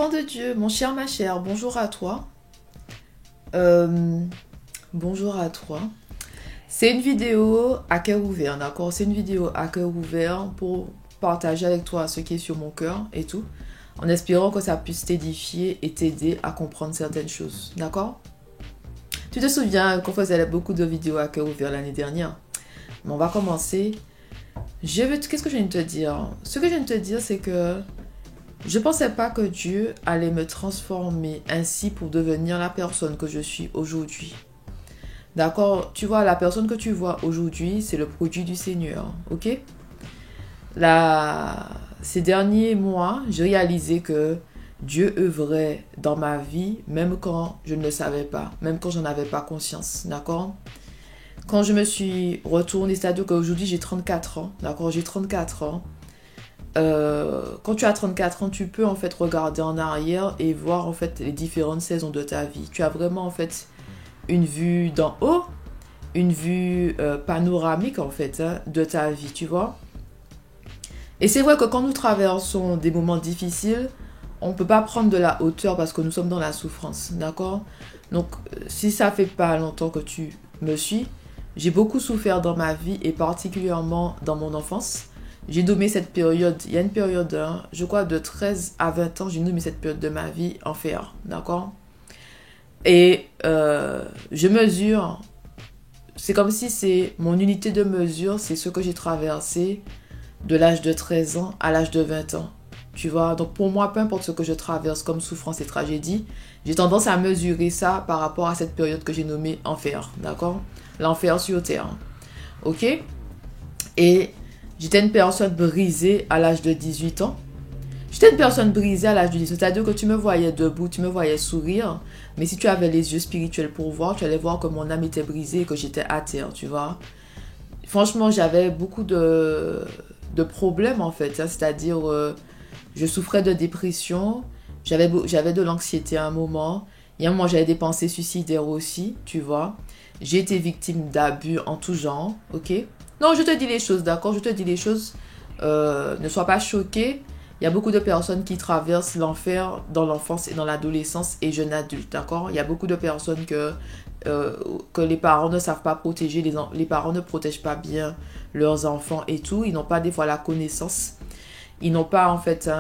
Enfant de Dieu, mon cher, ma chère, bonjour à toi. Bonjour à toi. C'est une vidéo à cœur ouvert, d'accord? C'est une vidéo à cœur ouvert pour partager avec toi ce qui est sur mon cœur et tout, en espérant que ça puisse t'édifier et t'aider à comprendre certaines choses, d'accord? Tu te souviens qu'on faisait beaucoup de vidéos à cœur ouvert l'année dernière? Mais on va commencer. Qu'est-ce que je viens de te dire? Ce que je viens de te dire, c'est que je pensais pas que Dieu allait me transformer ainsi pour devenir la personne que je suis aujourd'hui. D'accord? Tu vois, la personne que tu vois aujourd'hui, c'est le produit du Seigneur. Ok? Ces derniers mois, j'ai réalisé que Dieu œuvrait dans ma vie, même quand je ne le savais pas, même quand j'en avais pas conscience. D'accord? Quand je me suis retournée, c'est-à-dire qu'aujourd'hui j'ai 34 ans. D'accord? J'ai 34 ans. Quand tu as 34 ans, tu peux en fait regarder en arrière et voir en fait les différentes saisons de ta vie. Tu as vraiment en fait une vue d'en haut, une vue panoramique en fait de ta vie, tu vois. Et c'est vrai que quand nous traversons des moments difficiles, on ne peut pas prendre de la hauteur parce que nous sommes dans la souffrance, d'accord? Donc si ça fait pas longtemps que tu me suis, j'ai beaucoup souffert dans ma vie et particulièrement dans mon enfance. J'ai nommé cette période, il y a une période, je crois de 13 à 20 ans, j'ai nommé cette période de ma vie enfer, d'accord? Et je mesure, c'est comme si c'est mon unité de mesure, c'est ce que j'ai traversé de l'âge de 13 ans à l'âge de 20 ans, tu vois? Donc pour moi, peu importe ce que je traverse comme souffrance et tragédie, j'ai tendance à mesurer ça par rapport à cette période que j'ai nommée enfer, d'accord? L'enfer sur terre, ok? Et j'étais une personne brisée à l'âge de 18 ans. J'étais une personne brisée à l'âge de 18 ans. C'est-à-dire que tu me voyais debout, tu me voyais sourire. Mais si tu avais les yeux spirituels pour voir, tu allais voir que mon âme était brisée et que j'étais à terre, tu vois. Franchement, j'avais beaucoup de problèmes en fait. C'est-à-dire, je souffrais de dépression. J'avais de l'anxiété à un moment. Il y a un moment, j'avais des pensées suicidaires aussi, tu vois. J'ai été victime d'abus en tout genre, ok? Non, je te dis les choses, d'accord? Je te dis les choses. Ne sois pas choqué. Il y a beaucoup de personnes qui traversent l'enfer dans l'enfance et dans l'adolescence et jeunes adultes, d'accord? Il y a beaucoup de personnes que les parents ne savent pas protéger. Les parents ne protègent pas bien leurs enfants et tout. Ils n'ont pas des fois la connaissance. Ils n'ont pas en fait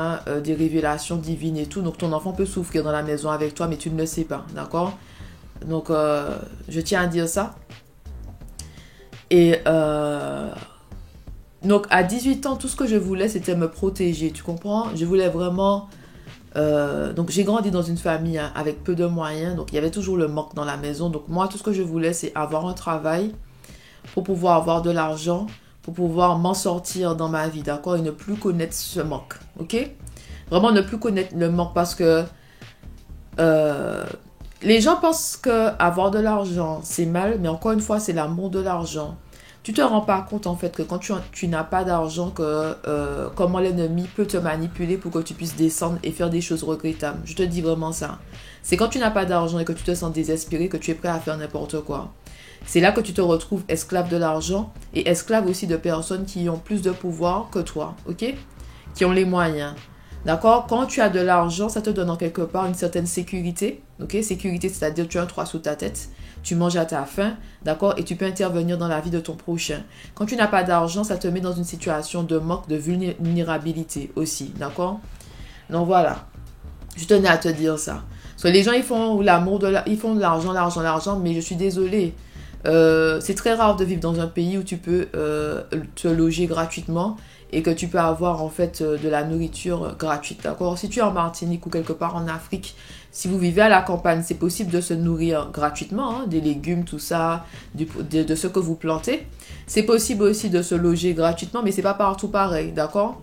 des révélations divines et tout. Donc ton enfant peut souffrir dans la maison avec toi, mais tu ne le sais pas, d'accord? Donc je tiens à dire ça. Et donc à 18 ans, tout ce que je voulais, c'était me protéger, tu comprends? Je voulais vraiment... donc j'ai grandi dans une famille avec peu de moyens, donc il y avait toujours le manque dans la maison. Donc moi, tout ce que je voulais, c'est avoir un travail pour pouvoir avoir de l'argent, pour pouvoir m'en sortir dans ma vie, d'accord? Et ne plus connaître ce manque, ok? Vraiment ne plus connaître le manque parce que... les gens pensent que avoir de l'argent, c'est mal, mais encore une fois, c'est l'amour de l'argent. Tu te rends pas compte en fait que quand tu n'as pas d'argent, comment l'ennemi peut te manipuler pour que tu puisses descendre et faire des choses regrettables. Je te dis vraiment ça. C'est quand tu n'as pas d'argent et que tu te sens désespéré que tu es prêt à faire n'importe quoi. C'est là que tu te retrouves esclave de l'argent et esclave aussi de personnes qui ont plus de pouvoir que toi, ok? Qui ont les moyens. D'accord? Quand tu as de l'argent, ça te donne en quelque part une certaine sécurité. Ok? Sécurité, c'est-à-dire que tu as un toit sous ta tête, tu manges à ta faim, d'accord? Et tu peux intervenir dans la vie de ton prochain. Quand tu n'as pas d'argent, ça te met dans une situation de manque, de vulnérabilité aussi, d'accord? Donc voilà, je tenais à te dire ça. Parce que les gens, ils font ils font de l'argent, mais je suis désolée. C'est très rare de vivre dans un pays où tu peux te loger gratuitement et que tu peux avoir en fait de la nourriture gratuite, d'accord? Si tu es en Martinique ou quelque part en Afrique, si vous vivez à la campagne, c'est possible de se nourrir gratuitement, des légumes, tout ça, de ce que vous plantez. C'est possible aussi de se loger gratuitement, mais c'est pas partout pareil, d'accord?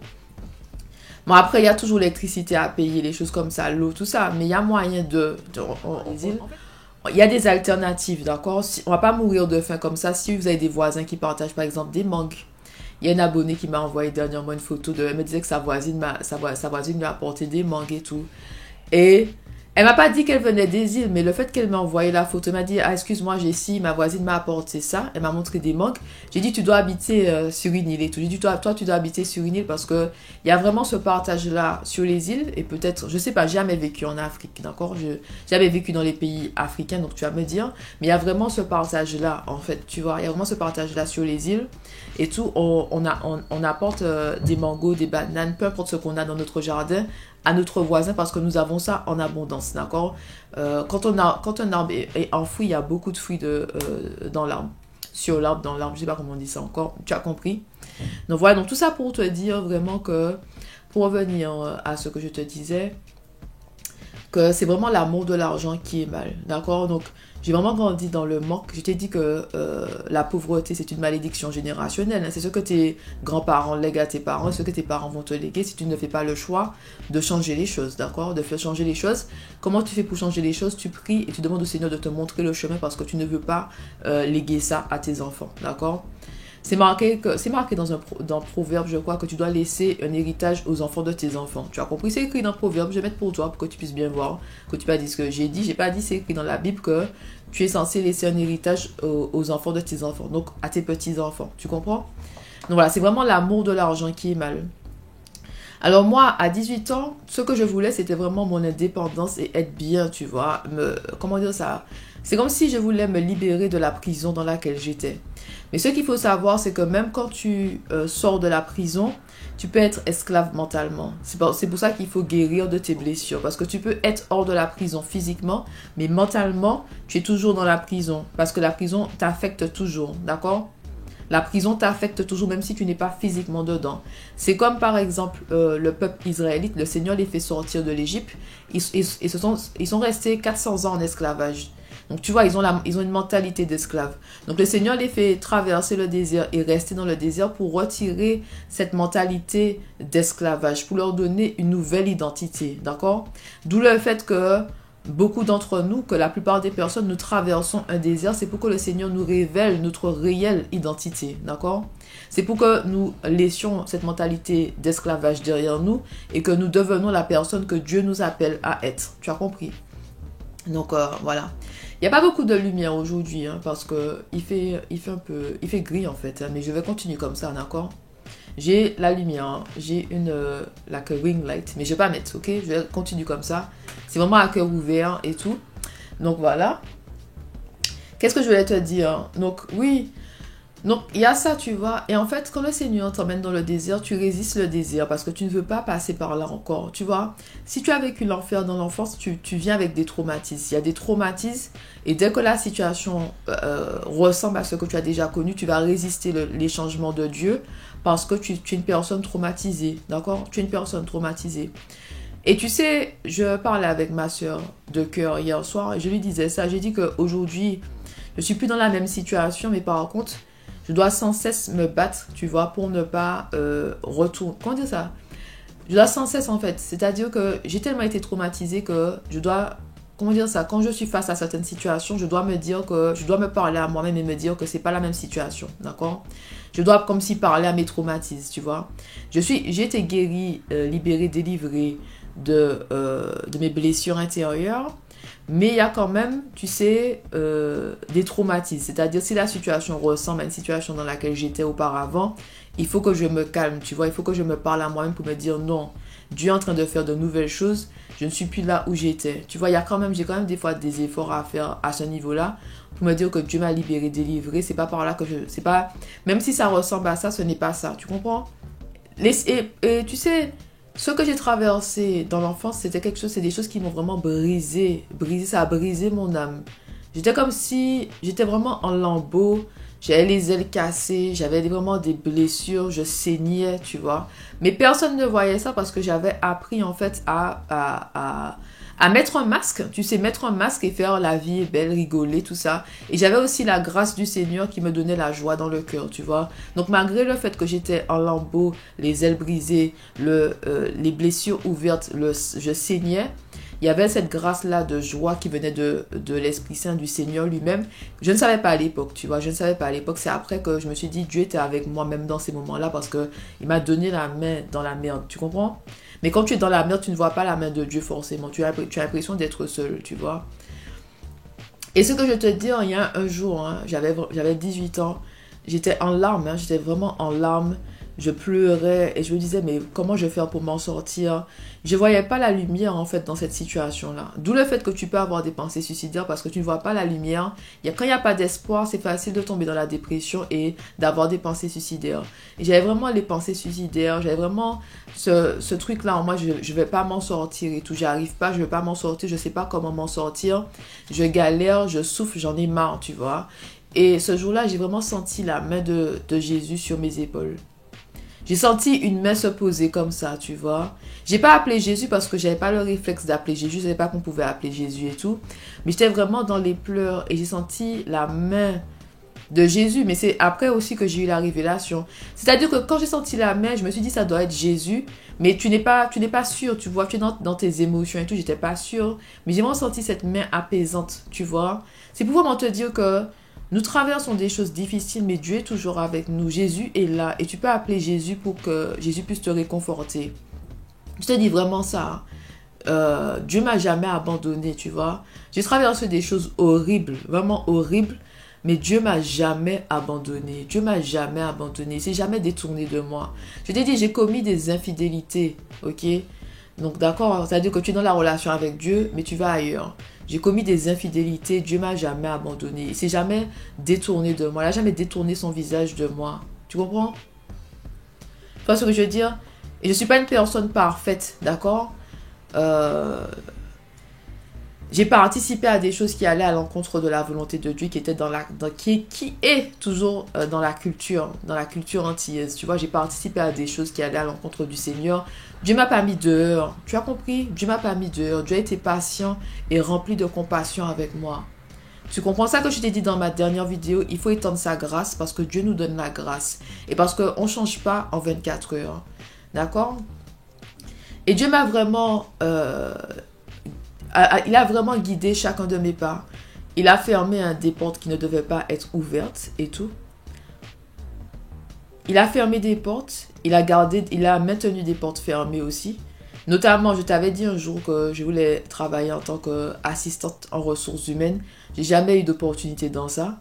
Bon, après, il y a toujours l'électricité à payer, les choses comme ça, l'eau, tout ça, mais il y a moyen il y a des alternatives, d'accord? On va pas mourir de faim comme ça. Si vous avez des voisins qui partagent par exemple des mangues. Il y a une abonnée qui m'a envoyé dernièrement une photo elle me disait que sa voisine lui a apporté des mangues et tout. Et Elle m'a pas dit qu'elle venait des îles, mais le fait qu'elle m'a envoyé la photo, elle m'a dit, ah, excuse-moi, j'ai ci, ma voisine m'a apporté ça, elle m'a montré des mangues. J'ai dit, tu dois habiter sur une île et tout. J'ai dit, toi, tu dois habiter sur une île parce que il y a vraiment ce partage-là sur les îles et peut-être, je sais pas, j'ai jamais vécu en Afrique, d'accord? J'ai jamais vécu dans les pays africains, donc tu vas me dire, mais il y a vraiment ce partage-là, en fait, tu vois, il y a vraiment ce partage-là sur les îles et tout. On apporte des mangos, des bananes, peu importe ce qu'on a dans notre jardin à notre voisin parce que nous avons ça en abondance, d'accord? Quand un arbre est enfoui, il y a beaucoup de fruits dans l'arbre. Sur l'arbre, dans l'arbre, je sais pas comment on dit ça encore, tu as compris? Donc voilà, donc tout ça pour te dire vraiment que, pour revenir à ce que je te disais, que c'est vraiment l'amour de l'argent qui est mal, d'accord? Donc, j'ai vraiment grandi dans le manque. Je t'ai dit que la pauvreté, c'est une malédiction générationnelle, hein. C'est ce que tes grands-parents lèguent à tes parents, ce que tes parents vont te léguer si tu ne fais pas le choix de changer les choses, d'accord? De faire changer les choses. Comment tu fais pour changer les choses? Tu pries et tu demandes au Seigneur de te montrer le chemin parce que tu ne veux pas léguer ça à tes enfants, d'accord? C'est marqué dans Proverbe, je crois, que tu dois laisser un héritage aux enfants de tes enfants. Tu as compris? C'est écrit dans Proverbe. Je vais mettre pour toi pour que tu puisses bien voir, que tu pas dit ce que j'ai dit. J'ai pas dit, c'est écrit dans la Bible que tu es censé laisser un héritage aux enfants de tes enfants, donc à tes petits-enfants. Tu comprends? Donc voilà, c'est vraiment l'amour de l'argent qui est mal. Alors moi, à 18 ans, ce que je voulais, c'était vraiment mon indépendance et être bien, tu vois. Comment dire ça? C'est comme si je voulais me libérer de la prison dans laquelle j'étais. Mais ce qu'il faut savoir, c'est que même quand tu sors de la prison, tu peux être esclave mentalement. C'est pour ça qu'il faut guérir de tes blessures. Parce que tu peux être hors de la prison physiquement, mais mentalement, tu es toujours dans la prison. Parce que la prison t'affecte toujours, d'accord? La prison t'affecte toujours, même si tu n'es pas physiquement dedans. C'est comme par exemple le peuple israélite, le Seigneur les fait sortir de l'Égypte. Ils sont restés 400 ans en esclavage. Donc tu vois, ils ont une mentalité d'esclave. Donc le Seigneur les fait traverser le désert et rester dans le désert pour retirer cette mentalité d'esclavage, pour leur donner une nouvelle identité, d'accord? D'où le fait que beaucoup d'entre nous, que la plupart des personnes, nous traversons un désert, c'est pour que le Seigneur nous révèle notre réelle identité, d'accord? C'est pour que nous laissions cette mentalité d'esclavage derrière nous et que nous devenons la personne que Dieu nous appelle à être. Tu as compris? Donc voilà. Il n'y a pas beaucoup de lumière aujourd'hui, hein, parce que il fait gris en fait, hein, mais je vais continuer comme ça, d'accord? J'ai la lumière, hein, j'ai like a ring light, mais je vais pas mettre, ok? Je vais continuer comme ça. C'est vraiment à cœur ouvert et tout. Donc voilà. Qu'est-ce que je voulais te dire? Donc oui. Donc, il y a ça, tu vois. Et en fait, quand le Seigneur t'emmène dans le désert, tu résistes le désert parce que tu ne veux pas passer par là encore, tu vois. Si tu as vécu l'enfer dans l'enfance, tu viens avec des traumatismes. Il y a des traumatismes et dès que la situation ressemble à ce que tu as déjà connu, tu vas résister les changements de Dieu parce que tu es une personne traumatisée, d'accord? Tu es une personne traumatisée. Et tu sais, je parlais avec ma soeur de cœur hier soir et je lui disais ça. J'ai dit qu'aujourd'hui, je suis plus dans la même situation, mais par contre, je dois sans cesse me battre, tu vois, pour ne pas retourner. Comment dire ça? Je dois sans cesse, en fait. C'est-à-dire que j'ai tellement été traumatisée que je dois... Comment dire ça? Quand je suis face à certaines situations, je dois me dire que... Je dois me parler à moi-même et me dire que c'est pas la même situation, d'accord? Je dois comme si parler à mes traumatismes, tu vois? J'ai été guérie, libérée, délivrée de mes blessures intérieures. Mais il y a quand même, tu sais, des traumatismes. C'est-à-dire, si la situation ressemble à une situation dans laquelle j'étais auparavant, il faut que je me calme, tu vois. Il faut que je me parle à moi-même pour me dire non, Dieu est en train de faire de nouvelles choses. Je ne suis plus là où j'étais. Tu vois, j'ai quand même des fois des efforts à faire à ce niveau-là pour me dire que Dieu m'a libéré, délivré. C'est pas par là que c'est pas, même si ça ressemble à ça, ce n'est pas ça. Tu comprends? Et tu sais... Ce que j'ai traversé dans l'enfance, c'est des choses qui m'ont vraiment brisé. Ça a brisé mon âme. J'étais comme si j'étais vraiment en lambeaux. J'avais les ailes cassées, j'avais vraiment des blessures, je saignais, tu vois. Mais personne ne voyait ça parce que j'avais appris en fait à mettre un masque. Tu sais, mettre un masque et faire la vie est belle, rigoler, tout ça. Et j'avais aussi la grâce du Seigneur qui me donnait la joie dans le cœur, tu vois. Donc malgré le fait que j'étais en lambeaux, les ailes brisées, les blessures ouvertes, je saignais, il y avait cette grâce-là de joie qui venait de l'Esprit Saint du Seigneur lui-même. Je ne savais pas à l'époque, tu vois. Je ne savais pas à l'époque. C'est après que je me suis dit, Dieu était avec moi même dans ces moments-là parce qu'il m'a donné la main dans la merde. Tu comprends? Mais quand tu es dans la merde, tu ne vois pas la main de Dieu forcément. Tu as l'impression d'être seul, tu vois. Et ce que je te dis, il y a un jour, hein, j'avais 18 ans, j'étais en larmes, hein, j'étais vraiment en larmes. Je pleurais et je me disais, mais comment je vais faire pour m'en sortir? Je voyais pas la lumière, en fait, dans cette situation-là. D'où le fait que tu peux avoir des pensées suicidaires parce que tu ne vois pas la lumière. Quand il n'y a pas d'espoir, c'est facile de tomber dans la dépression et d'avoir des pensées suicidaires. Et j'avais vraiment les pensées suicidaires. J'avais vraiment ce truc-là en moi, je vais pas m'en sortir et tout. J'arrive pas, je vais pas m'en sortir. Je sais pas comment m'en sortir. Je galère, je souffre, j'en ai marre, tu vois. Et ce jour-là, j'ai vraiment senti la main de Jésus sur mes épaules. J'ai senti une main se poser comme ça, tu vois. J'ai pas appelé Jésus parce que j'avais pas le réflexe d'appeler Jésus. Je savais pas qu'on pouvait appeler Jésus et tout. Mais j'étais vraiment dans les pleurs et j'ai senti la main de Jésus. Mais c'est après aussi que j'ai eu la révélation. C'est-à-dire que quand j'ai senti la main, je me suis dit ça doit être Jésus. Mais tu n'es pas sûr, tu vois. Tu es dans tes émotions et tout. J'étais pas sûre. Mais j'ai vraiment senti cette main apaisante, tu vois. C'est pour vraiment te dire que nous traversons des choses difficiles, mais Dieu est toujours avec nous. Jésus est là et tu peux appeler Jésus pour que Jésus puisse te réconforter. Je te dis vraiment ça. Dieu m'a jamais abandonné, tu vois. J'ai traversé des choses horribles, vraiment horribles, mais Dieu m'a jamais abandonné. Dieu m'a jamais abandonné. Il s'est jamais détourné de moi. Je t'ai dit, j'ai commis des infidélités, ok? Donc d'accord, c'est-à-dire que tu es dans la relation avec Dieu, mais tu vas ailleurs. J'ai commis des infidélités, Dieu m'a jamais abandonné. Il s'est jamais détourné de moi, il n'a jamais détourné son visage de moi. Tu comprends? Tu vois ce que je veux dire? Et je ne suis pas une personne parfaite, d'accord? J'ai participé à des choses qui allaient à l'encontre de la volonté de Dieu, qui était qui est toujours dans la culture antillaise. Tu vois, j'ai participé à des choses qui allaient à l'encontre du Seigneur. Dieu m'a pas mis dehors. Tu as compris? Dieu m'a pas mis dehors. Dieu a été patient et rempli de compassion avec moi. Tu comprends ça que je t'ai dit dans ma dernière vidéo? Il faut étendre sa grâce parce que Dieu nous donne la grâce. Et parce qu'on ne change pas en 24 heures. D'accord? Et Dieu m'a vraiment... il a vraiment guidé chacun de mes pas. Il a fermé des portes qui ne devaient pas être ouvertes et tout. Il a fermé des portes. Il a maintenu des portes fermées aussi. Notamment, je t'avais dit un jour que je voulais travailler en tant qu'assistante en ressources humaines. J'ai jamais eu d'opportunité dans ça.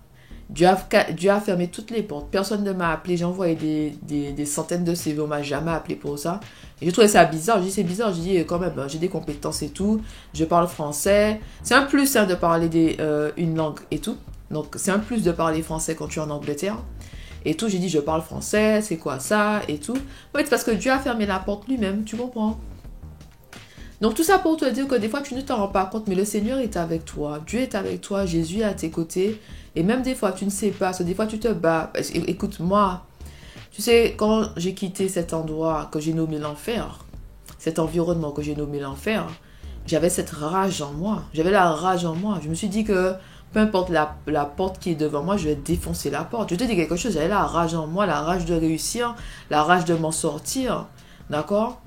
Dieu a fermé toutes les portes. Personne ne m'a appelé. J'ai envoyé des centaines de CV. On m'a jamais appelé pour ça. Et j'ai trouvé ça bizarre. J'ai dit, c'est bizarre. J'ai dit, quand même, j'ai des compétences et tout. Je parle français. C'est un plus de parler une langue et tout. Donc, c'est un plus de parler français quand tu es en Angleterre. Et tout, j'ai dit, je parle français. C'est quoi ça? Et tout. Ouais, c'est parce que Dieu a fermé la porte lui-même. Tu comprends? Donc tout ça pour te dire que des fois tu ne t'en rends pas compte, mais le Seigneur est avec toi, Dieu est avec toi, Jésus est à tes côtés. Et même des fois tu ne sais pas, parce que des fois tu te bats. Écoute, moi, tu sais, quand j'ai quitté cet endroit que j'ai nommé l'enfer, cet environnement que j'ai nommé l'enfer, j'avais cette rage en moi, j'avais la rage en moi. Je me suis dit que peu importe la porte qui est devant moi, je vais défoncer la porte. Je te dis quelque chose, j'avais la rage en moi, la rage de réussir, la rage de m'en sortir, d'accord?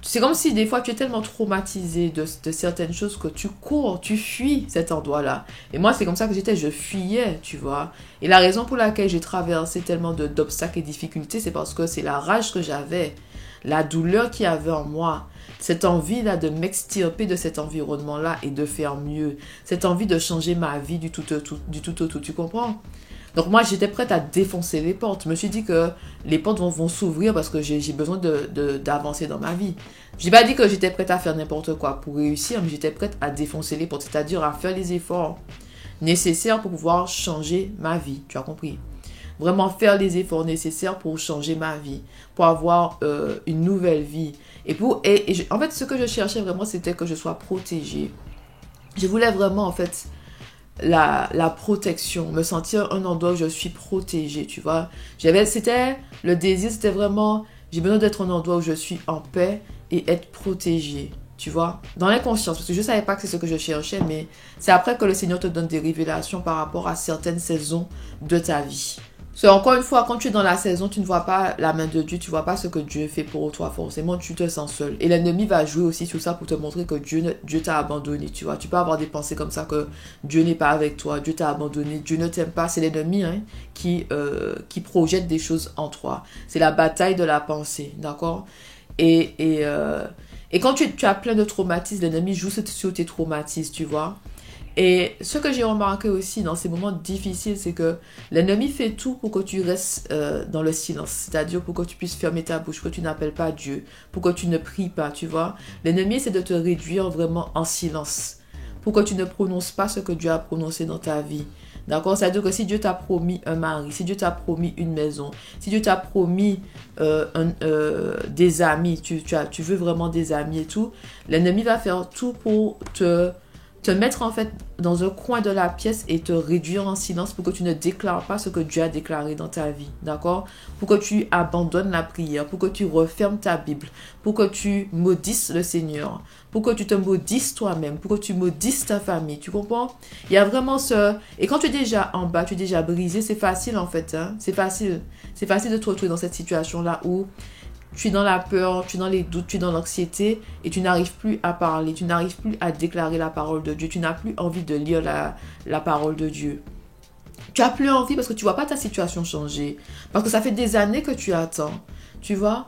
C'est comme si des fois tu es tellement traumatisé de certaines choses que tu cours, tu fuis cet endroit-là. Et moi, c'est comme ça que j'étais, je fuyais, tu vois. Et la raison pour laquelle j'ai traversé tellement d'obstacles et difficultés, c'est parce que c'est la rage que j'avais, la douleur qu'il y avait en moi, cette envie-là de m'extirper de cet environnement-là et de faire mieux. Cette envie de changer ma vie du tout au tout, tu comprends? Donc moi, j'étais prête à défoncer les portes. Je me suis dit que les portes vont s'ouvrir parce que j'ai besoin d'avancer dans ma vie. Je n'ai pas dit que j'étais prête à faire n'importe quoi pour réussir, mais j'étais prête à défoncer les portes, c'est-à-dire à faire les efforts nécessaires pour pouvoir changer ma vie. Tu as compris? Vraiment faire les efforts nécessaires pour changer ma vie, pour avoir une nouvelle vie. En fait, ce que je cherchais vraiment, c'était que je sois protégée. Je voulais vraiment, en fait, la protection, me sentir un endroit où je suis protégée, tu vois. Le désir, c'était vraiment, j'ai besoin d'être un endroit où je suis en paix et être protégée, tu vois. Dans l'inconscience, parce que je ne savais pas que c'est ce que je cherchais, mais c'est après que le Seigneur te donne des révélations par rapport à certaines saisons de ta vie. Encore une fois, quand tu es dans la saison, tu ne vois pas la main de Dieu, tu ne vois pas ce que Dieu fait pour toi, forcément, tu te sens seul. Et l'ennemi va jouer aussi sur ça pour te montrer que Dieu t'a abandonné, tu vois. Tu peux avoir des pensées comme ça que Dieu n'est pas avec toi, Dieu t'a abandonné, Dieu ne t'aime pas. C'est l'ennemi qui projette des choses en toi. C'est la bataille de la pensée, d'accord? Et quand tu as plein de traumatismes, l'ennemi joue sur tes traumatismes, tu vois. Et ce que j'ai remarqué aussi dans ces moments difficiles, c'est que l'ennemi fait tout pour que tu restes dans le silence. C'est-à-dire pour que tu puisses fermer ta bouche, que tu n'appelles pas Dieu, pour que tu ne pries pas, tu vois. L'ennemi essaie de te réduire vraiment en silence, pour que tu ne prononces pas ce que Dieu a prononcé dans ta vie. D'accord? C'est-à-dire que si Dieu t'a promis un mari, si Dieu t'a promis une maison, si Dieu t'a promis des amis, tu veux vraiment des amis et tout, l'ennemi va faire tout pour te mettre en fait dans un coin de la pièce et te réduire en silence pour que tu ne déclares pas ce que Dieu a déclaré dans ta vie, d'accord? Pour que tu abandonnes la prière, pour que tu refermes ta Bible, pour que tu maudisses le Seigneur, pour que tu te maudisses toi-même, pour que tu maudisses ta famille, tu comprends? Il y a vraiment ce... Et quand tu es déjà en bas, tu es déjà brisé, c'est facile en fait, hein? C'est facile de te retrouver dans cette situation-là où tu es dans la peur, tu es dans les doutes, tu es dans l'anxiété et tu n'arrives plus à parler, tu n'arrives plus à déclarer la parole de Dieu, tu n'as plus envie de lire la parole de Dieu. Tu n'as plus envie parce que tu ne vois pas ta situation changer. Parce que ça fait des années que tu attends, tu vois.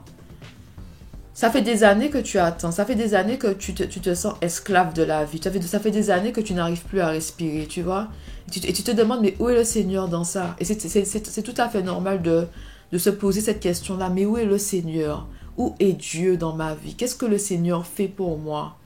Ça fait des années que tu attends, ça fait des années que tu te sens esclave de la vie. Ça fait des années que tu n'arrives plus à respirer, tu vois. Et tu te demandes, mais où est le Seigneur dans ça? Et c'est tout à fait normal de se poser cette question-là. Mais où est le Seigneur? Où est Dieu dans ma vie? Qu'est-ce que le Seigneur fait pour moi?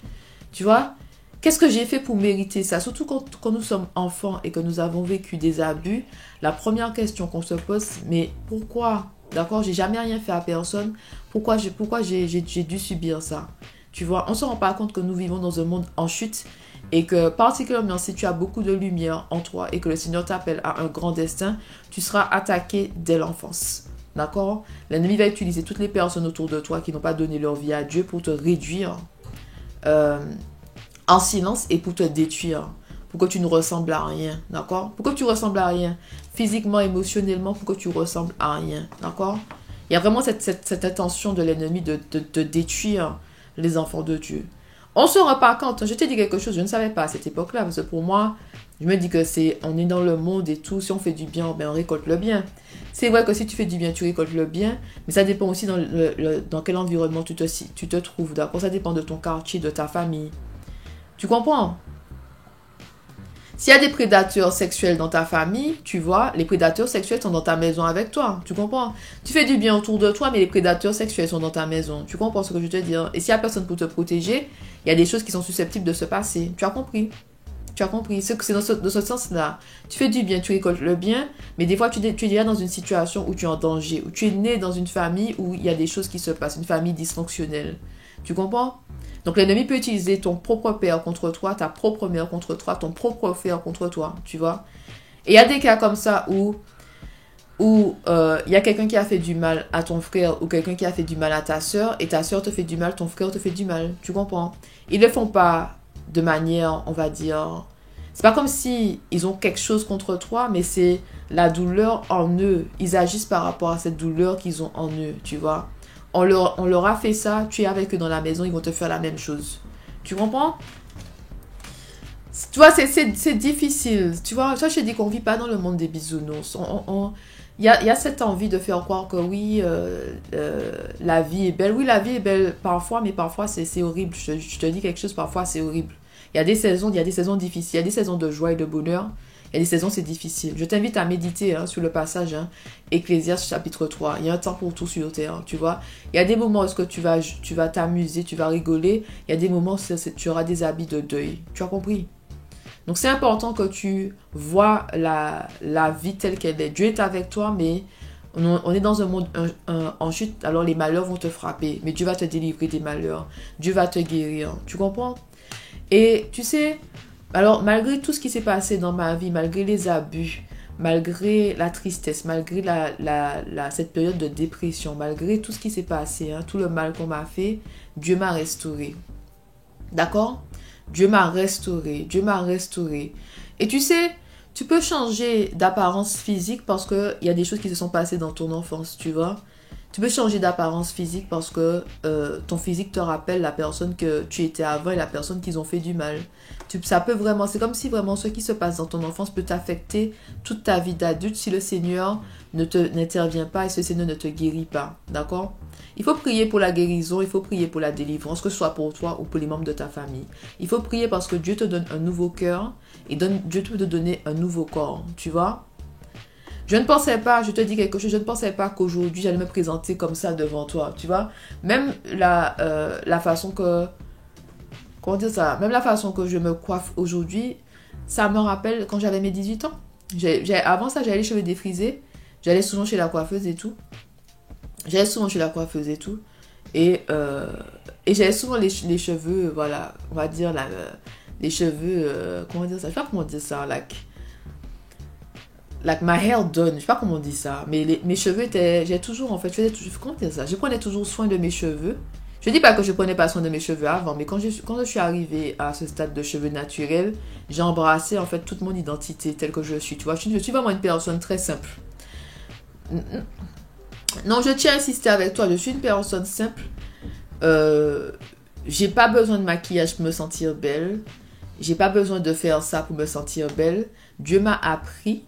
Tu vois? Qu'est-ce que j'ai fait pour mériter ça? Surtout quand nous sommes enfants et que nous avons vécu des abus, la première question qu'on se pose, mais pourquoi? D'accord? J'ai jamais rien fait à personne. Pourquoi j'ai dû subir ça? Tu vois? On ne se rend pas compte que nous vivons dans un monde en chute et que particulièrement si tu as beaucoup de lumière en toi et que le Seigneur t'appelle à un grand destin, tu seras attaqué dès l'enfance. D'accord? L'ennemi va utiliser toutes les personnes autour de toi qui n'ont pas donné leur vie à Dieu pour te réduire en silence et pour te détruire. Pour que tu ne ressembles à rien. D'accord? Pour que tu ressembles à rien. Physiquement, émotionnellement, pour que tu ressembles à rien. D'accord? Il y a vraiment cette intention de l'ennemi de détruire les enfants de Dieu. On se rend pas compte. Je t'ai dit quelque chose, je ne savais pas à cette époque-là. Parce que pour moi, je me dis que on est dans le monde et tout. Si on fait du bien, ben on récolte le bien. C'est vrai que si tu fais du bien, tu récoltes le bien. Mais ça dépend aussi dans quel environnement tu te trouves. D'accord? Ça dépend de ton quartier, de ta famille. Tu comprends? S'il y a des prédateurs sexuels dans ta famille, tu vois, les prédateurs sexuels sont dans ta maison avec toi. Tu comprends? Tu fais du bien autour de toi, mais les prédateurs sexuels sont dans ta maison. Tu comprends ce que je veux te dire? Et s'il n'y a personne pour te protéger, il y a des choses qui sont susceptibles de se passer. Tu as compris? Tu as compris? C'est dans ce sens-là. Tu fais du bien, tu récoltes le bien, mais des fois, tu es déjà dans une situation où tu es en danger, où tu es né dans une famille où il y a des choses qui se passent, une famille dysfonctionnelle. Tu comprends? Donc l'ennemi peut utiliser ton propre père contre toi, ta propre mère contre toi, ton propre frère contre toi, tu vois. Et il y a des cas comme ça où il y a quelqu'un qui a fait du mal à ton frère ou quelqu'un qui a fait du mal à ta soeur et ta soeur te fait du mal, ton frère te fait du mal, tu comprends. Ils ne le font pas de manière, on va dire... C'est pas comme si ils ont quelque chose contre toi, mais c'est la douleur en eux. Ils agissent par rapport à cette douleur qu'ils ont en eux, tu vois. On leur a fait ça, tu es avec eux dans la maison, ils vont te faire la même chose. Tu comprends? Tu vois, c'est difficile. Tu vois, ça, je te dis qu'on ne vit pas dans le monde des bisounours. Il y a cette envie de faire croire que oui, la vie est belle. Oui, la vie est belle parfois, mais parfois c'est horrible. Je te dis quelque chose, parfois c'est horrible. Il y a des saisons difficiles, il y a des saisons de joie et de bonheur. Il y a des saisons, c'est difficile. Je t'invite à méditer sur le passage Ecclésiaste chapitre 3. Il y a un temps pour tout sur terre, tu vois. Il y a des moments où tu vas t'amuser, tu vas rigoler. Il y a des moments où tu auras des habits de deuil. Tu as compris? Donc c'est important que tu vois la vie telle qu'elle est. Dieu est avec toi, mais on est dans un monde en chute. Alors les malheurs vont te frapper. Mais Dieu va te délivrer des malheurs. Dieu va te guérir. Tu comprends? Et tu sais... Alors, malgré tout ce qui s'est passé dans ma vie, malgré les abus, malgré la tristesse, malgré cette période de dépression, malgré tout ce qui s'est passé, tout le mal qu'on m'a fait, Dieu m'a restauré. D'accord? Dieu m'a restauré. Dieu m'a restauré. Et tu sais, tu peux changer d'apparence physique parce qu'il y a des choses qui se sont passées dans ton enfance, tu vois? Tu peux changer d'apparence physique parce que ton physique te rappelle la personne que tu étais avant et la personne qu'ils ont fait du mal. Ça peut vraiment, c'est comme si vraiment ce qui se passe dans ton enfance peut t'affecter toute ta vie d'adulte si le Seigneur n'intervient pas et ce Seigneur ne te guérit pas. D'accord? Il faut prier pour la guérison, il faut prier pour la délivrance, que ce soit pour toi ou pour les membres de ta famille. Il faut prier parce que Dieu te donne un nouveau cœur et Dieu peut te donner un nouveau corps. Tu vois? Je ne pensais pas, je te dis quelque chose, je ne pensais pas qu'aujourd'hui j'allais me présenter comme ça devant toi. Tu vois? Même la façon que... Comment dire ça? Même la façon que je me coiffe aujourd'hui, ça me rappelle quand j'avais mes 18 ans. Avant ça, j'allais les cheveux défrisés. J'allais souvent chez la coiffeuse et tout. Et j'avais souvent les cheveux, voilà, on va dire, les cheveux, comment dire ça? Je sais pas comment dire ça, like my hair done, je sais pas comment on dit ça. Mais mes cheveux étaient, j'ai toujours, en fait, comment dire ça? Je prenais toujours soin de mes cheveux. Je dis pas que je prenais pas soin de mes cheveux avant, mais quand je suis arrivée à ce stade de cheveux naturels, j'ai embrassé, en fait, toute mon identité telle que je suis. Tu vois, je suis vraiment une personne très simple. Non, je tiens à insister avec toi. Je suis une personne simple. J'ai pas besoin de maquillage pour me sentir belle. J'ai pas besoin de faire ça pour me sentir belle. Dieu m'a appris.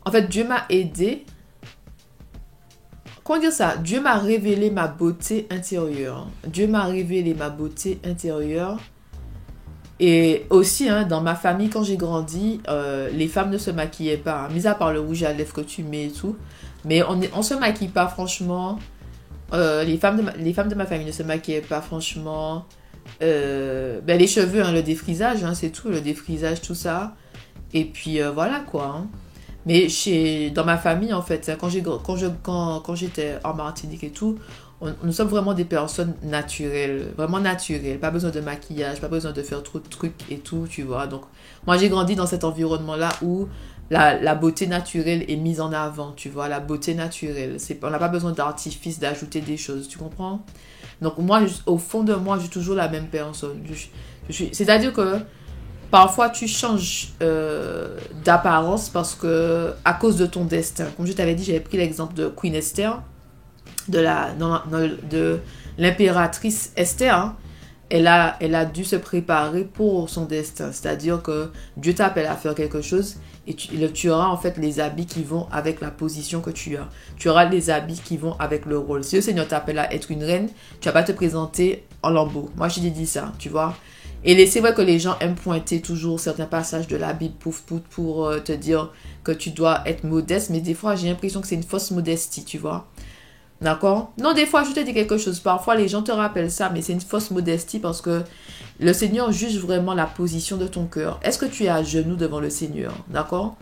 En fait, Dieu m'a aidé. Comment dire ça? Dieu m'a révélé ma beauté intérieure. Dieu m'a révélé ma beauté intérieure. Et aussi, hein, dans ma famille, quand j'ai grandi, les femmes ne se maquillaient pas. Hein, mis à part le rouge à lèvres que tu mets et tout. Mais on se maquille pas, franchement. Les femmes de ma famille ne se maquillaient pas, franchement. Les cheveux, hein, le défrisage, hein, c'est tout. Le défrisage, tout ça. Et puis, voilà, quoi. Hein. Mais dans ma famille, en fait, quand j'étais en Martinique et tout, nous sommes vraiment des personnes naturelles. Vraiment naturelles. Pas besoin de maquillage, pas besoin de faire trop de trucs et tout, tu vois. Donc, moi, j'ai grandi dans cet environnement-là où la beauté naturelle est mise en avant, tu vois. La beauté naturelle. On n'a pas besoin d'artifice, d'ajouter des choses, tu comprends? Donc, moi, au fond de moi, je suis toujours la même personne. C'est-à-dire que parfois, tu changes d'apparence parce que à cause de ton destin. Comme je t'avais dit, j'avais pris l'exemple de Queen Esther, de l'impératrice Esther. Hein. Elle a dû se préparer pour son destin. C'est-à-dire que Dieu t'appelle à faire quelque chose et tu auras en fait les habits qui vont avec la position que tu as. Tu auras les habits qui vont avec le rôle. Si le Seigneur t'appelle à être une reine, tu vas pas te présenter en lambeau. Moi, je t'ai dit ça, tu vois. Et c'est vrai que les gens aiment pointer toujours certains passages de la Bible pour te dire que tu dois être modeste. Mais des fois, j'ai l'impression que c'est une fausse modestie, tu vois. D'accord? Non, des fois, je te dis quelque chose. Parfois, les gens te rappellent ça, mais c'est une fausse modestie parce que le Seigneur juge vraiment la position de ton cœur. Est-ce que tu es à genoux devant le Seigneur? D'accord?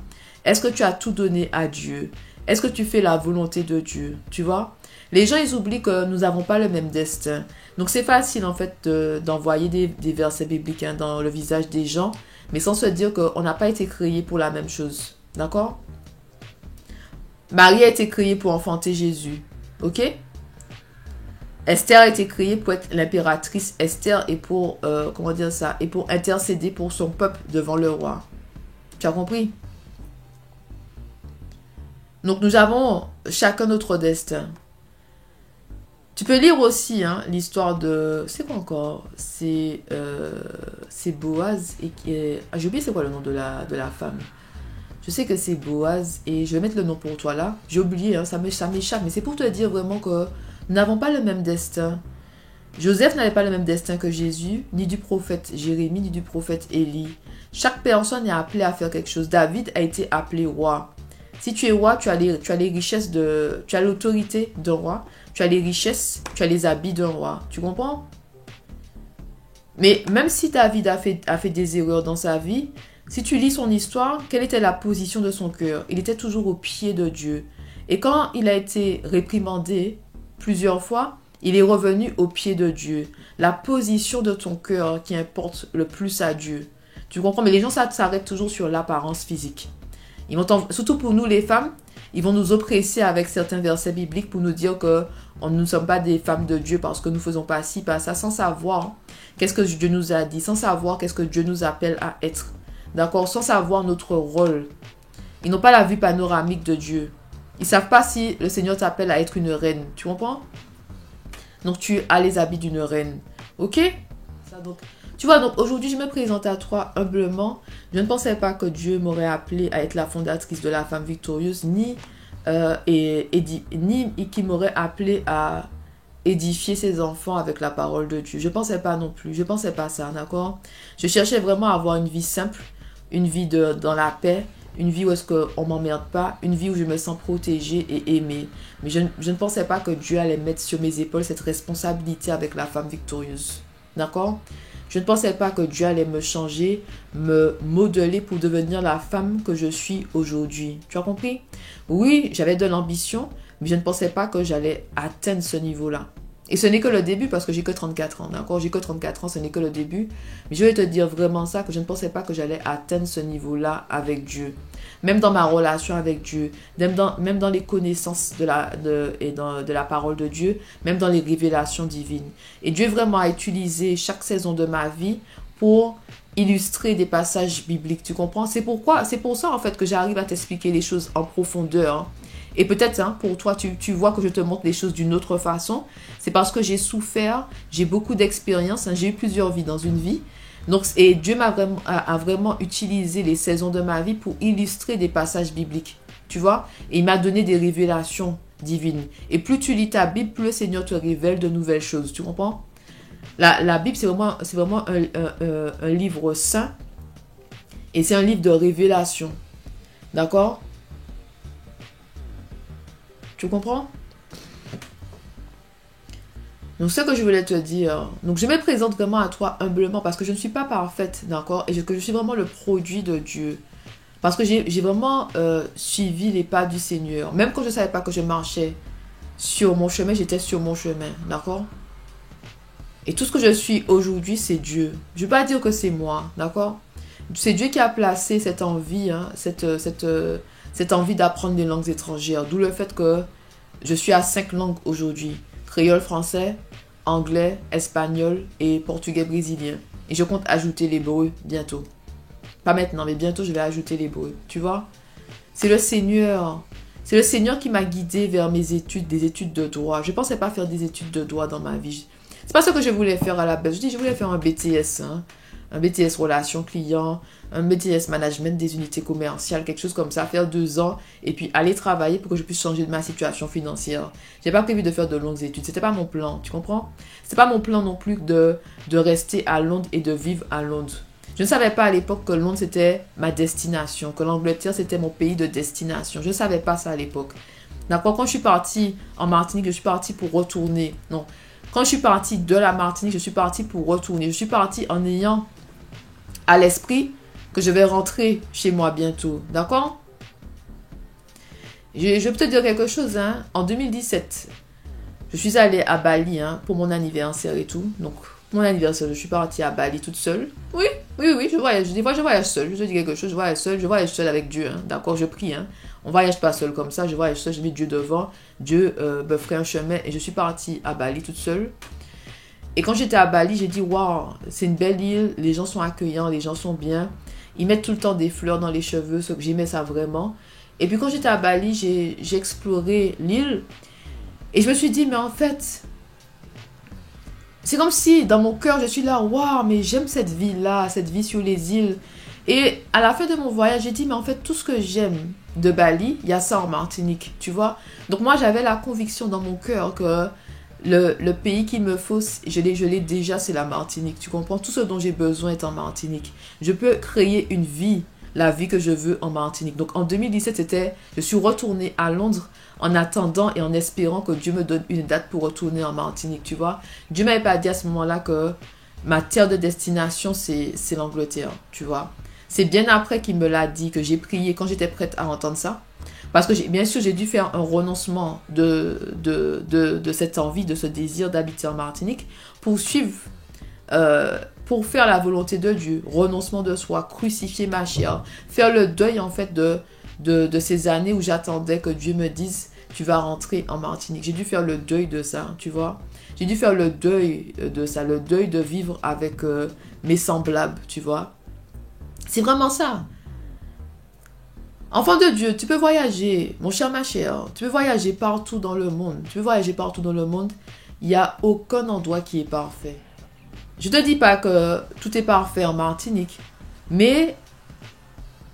Est-ce que tu as tout donné à Dieu? Est-ce que tu fais la volonté de Dieu? Tu vois? Les gens, ils oublient que nous n'avons pas le même destin. Donc, c'est facile, en fait, d'envoyer des versets bibliques hein, dans le visage des gens, mais sans se dire qu'on n'a pas été créé pour la même chose. D'accord? Marie a été créée pour enfanter Jésus. Ok? Esther a été créée pour être l'impératrice Esther et pour, comment dire ça, et pour intercéder pour son peuple devant le roi. Tu as compris? Donc, nous avons chacun notre destin. Tu peux lire aussi hein, l'histoire de... C'est quoi encore? C'est Boaz. J'ai oublié c'est quoi le nom de la femme. Je sais que c'est Boaz et je vais mettre le nom pour toi là. J'ai oublié, hein, ça m'échappe. Mais c'est pour te dire vraiment que nous n'avons pas le même destin. Joseph n'avait pas le même destin que Jésus, ni du prophète Jérémie, ni du prophète Élie. Chaque personne est appelée à faire quelque chose. David a été appelé roi. Si tu es roi, tu as les richesses tu as l'autorité d'un roi. Tu as les richesses, tu as les habits d'un roi. Tu comprends? Mais même si David a fait des erreurs dans sa vie, si tu lis son histoire, quelle était la position de son cœur? Il était toujours au pied de Dieu. Et quand il a été réprimandé plusieurs fois, il est revenu au pied de Dieu. La position de ton cœur qui importe le plus à Dieu. Tu comprends? Mais les gens s'arrêtent toujours sur l'apparence physique. Surtout pour nous les femmes, ils vont nous oppresser avec certains versets bibliques pour nous dire que nous ne sommes pas des femmes de Dieu parce que nous ne faisons pas ci, pas ça, sans savoir qu'est-ce que Dieu nous a dit, sans savoir qu'est-ce que Dieu nous appelle à être. D'accord? Sans savoir notre rôle. Ils n'ont pas la vue panoramique de Dieu. Ils ne savent pas si le Seigneur t'appelle à être une reine. Tu comprends? Donc tu as les habits d'une reine. Ok? Ça, donc, Tu vois, donc aujourd'hui, je me présente à toi humblement. Je ne pensais pas que Dieu m'aurait appelé à être la fondatrice de la femme victorieuse, ni qu'il m'aurait appelé à édifier ses enfants avec la parole de Dieu. Je pensais pas non plus. Je pensais pas ça, d'accord? Je cherchais vraiment à avoir une vie simple, une vie dans la paix, une vie où est-ce qu'on m'emmerde pas, une vie où je me sens protégée et aimée. Mais je ne pensais pas que Dieu allait mettre sur mes épaules cette responsabilité avec la femme victorieuse. D'accord? Je ne pensais pas que Dieu allait me changer, me modeler pour devenir la femme que je suis aujourd'hui. Tu as compris? Oui, j'avais de l'ambition, mais je ne pensais pas que j'allais atteindre ce niveau-là. Et ce n'est que le début parce que j'ai que 34 ans, d'accord? J'ai que 34 ans, ce n'est que le début. Mais je vais te dire vraiment ça, que je ne pensais pas que j'allais atteindre ce niveau-là avec Dieu. Même dans ma relation avec Dieu, même dans les connaissances de la parole de Dieu, même dans les révélations divines. Et Dieu vraiment a utilisé chaque saison de ma vie pour illustrer des passages bibliques, tu comprends? C'est pour ça en fait que j'arrive à t'expliquer les choses en profondeur, hein. Et peut-être, hein, pour toi, tu vois que je te montre les choses d'une autre façon. C'est parce que j'ai souffert, j'ai beaucoup d'expérience, hein, j'ai eu plusieurs vies dans une vie. Donc, et Dieu a vraiment utilisé les saisons de ma vie pour illustrer des passages bibliques. Tu vois? Et il m'a donné des révélations divines. Et plus tu lis ta Bible, plus le Seigneur te révèle de nouvelles choses. Tu comprends? La Bible, c'est vraiment un livre saint. Et c'est un livre de révélation. D'accord? Tu comprends? Donc, ce que je voulais te dire, donc je me présente vraiment à toi humblement parce que je ne suis pas parfaite, d'accord? Et que je suis vraiment le produit de Dieu. Parce que j'ai vraiment suivi les pas du Seigneur. Même quand je ne savais pas que je marchais sur mon chemin, j'étais sur mon chemin, d'accord? Et tout ce que je suis aujourd'hui, c'est Dieu. Je ne veux pas dire que c'est moi, d'accord? C'est Dieu qui a placé cette envie, hein, cette envie d'apprendre des langues étrangères. D'où le fait que je suis à 5 langues aujourd'hui. Créole, français, anglais, espagnol et portugais brésilien. Et je compte ajouter l'hébreu bientôt. Pas maintenant, mais bientôt je vais ajouter l'hébreu. Tu vois? C'est le Seigneur. C'est le Seigneur qui m'a guidée vers mes études, des études de droit. Je ne pensais pas faire des études de droit dans ma vie. C'est pas ce que je voulais faire à la base. Je voulais faire un BTS, hein. Un BTS relations clients, un BTS management des unités commerciales, quelque chose comme ça, faire 2 ans et puis aller travailler pour que je puisse changer de ma situation financière. J'ai pas prévu de faire de longues études, c'était pas mon plan, tu comprends? C'était pas mon plan non plus de rester à Londres et de vivre à Londres. Je ne savais pas à l'époque que Londres c'était ma destination, que l'Angleterre c'était mon pays de destination. Je ne savais pas ça à l'époque. D'accord? Quand je suis partie en Martinique, je suis partie pour retourner. Non. Quand je suis partie de la Martinique, je suis partie pour retourner. Je suis partie en ayant à l'esprit que je vais rentrer chez moi bientôt. D'accord? Je peux te dire quelque chose, hein. En 2017, je suis allée à Bali, hein, pour mon anniversaire et tout. Donc, mon anniversaire, je suis partie à Bali toute seule. Oui, je voyage. Des fois, je voyage seule. Je te dis quelque chose, je voyage seule avec Dieu. Hein. D'accord, je prie. Hein. On voyage pas seul comme ça. Je voyage seule, je mets Dieu devant. Dieu me ferait un chemin. Et je suis partie à Bali toute seule. Et quand j'étais à Bali, j'ai dit, waouh, c'est une belle île, les gens sont accueillants, les gens sont bien. Ils mettent tout le temps des fleurs dans les cheveux, ce que j'aimais ça vraiment. Et puis quand j'étais à Bali, j'ai exploré l'île. Et je me suis dit, mais en fait, c'est comme si dans mon cœur, je suis là, waouh, mais j'aime cette vie-là, cette vie sur les îles. Et à la fin de mon voyage, j'ai dit, mais en fait, tout ce que j'aime de Bali, il y a ça en Martinique, tu vois. Donc moi, j'avais la conviction dans mon cœur que le pays qu'il me faut, je l'ai déjà, c'est la Martinique. Tu comprends? Tout ce dont j'ai besoin est en Martinique. Je peux créer une vie, la vie que je veux en Martinique. Donc en 2017, je suis retournée à Londres en attendant et en espérant que Dieu me donne une date pour retourner en Martinique, tu vois. Dieu m'avait pas dit à ce moment-là que ma terre de destination, c'est l'Angleterre, tu vois. C'est bien après qu'il me l'a dit, que j'ai prié quand j'étais prête à entendre ça. Parce que bien sûr, j'ai dû faire un renoncement de cette envie, de ce désir d'habiter en Martinique pour pour faire la volonté de Dieu, renoncement de soi, crucifier ma chair, faire le deuil en fait de ces années où j'attendais que Dieu me dise tu vas rentrer en Martinique. J'ai dû faire le deuil de ça, tu vois. J'ai dû faire le deuil de ça, le deuil de vivre avec mes semblables, tu vois. C'est vraiment ça. Enfant de Dieu, tu peux voyager, mon cher, ma chère, tu peux voyager partout dans le monde. Tu peux voyager partout dans le monde. Il n'y a aucun endroit qui est parfait. Je te dis pas que tout est parfait en Martinique, mais